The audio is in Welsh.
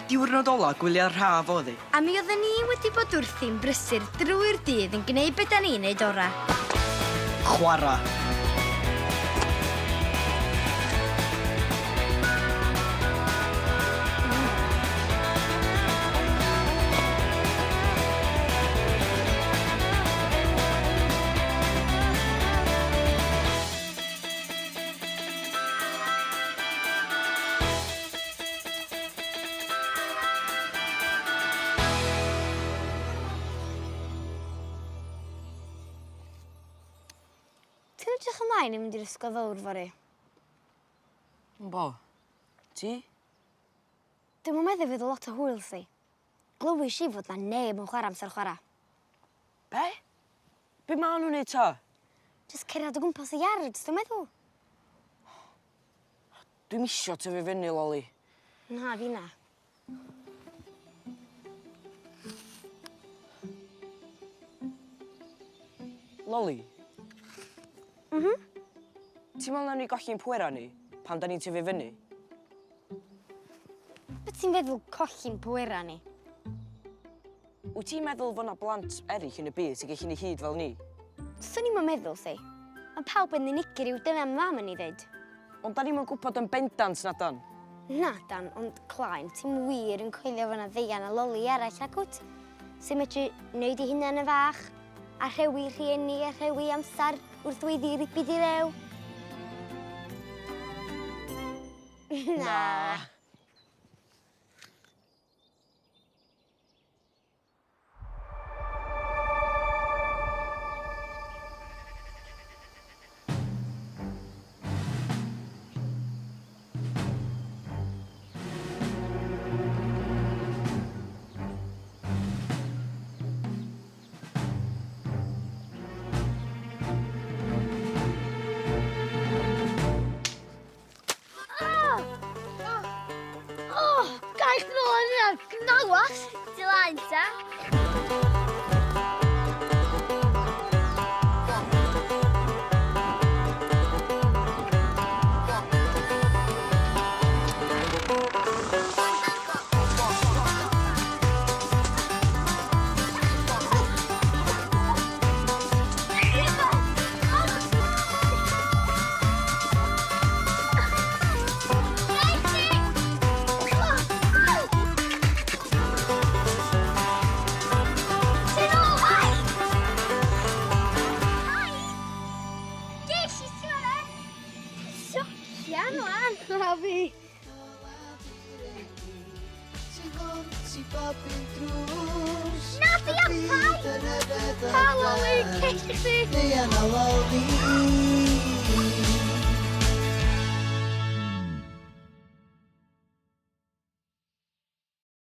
Diwrnod ola gwylio'r rhaf oedd hi. A mi oedden ni wedi bod wrthi'n brysur drwy'r dydd yn gwneud beth da ni'n neud ora. Chwara. Ti'n edrych ymlaen i mynd i'r ysgol fawr fori? Bo. Ti? Dwi'n meddwl fydd o lot o hwyl si. Glywys i fod na neb yn chwarae amser chwarae. Be? Be ma' nhw'n neud ta? Jyst cerdded o gwmpas y iard, dwi'n meddwl. Dwi'n isio tyfu fyny, Loli. Na, fi na. Loli? Ti'n meddwl na ni golli'n pwera ni pan da ni'n tyfu fyny? Be ti'n feddwl colli'n pwera ni? Wyt ti'n meddwl fod na blant eraill yn y byd sy'n gallu ni hyd fel ni? Swn i'n meddwl si. Mae pawb yn unigryw i'w dyna mam yn ei ddweud. Ond da ni'n gwybod yn bendant na dan. Na, Dan, ond Claen, ti'n wir yn coelio fyna ddeian a Loli arall agwt? Sy'n medru wneud i hunan y fach, a rhewi rhieni a rhewi amser wrth wedi ribyd i rew? Na. Gael ddod yna, gnawas, dilaen ta. Nath i ampai! Halo, Loli, ceis i chdi!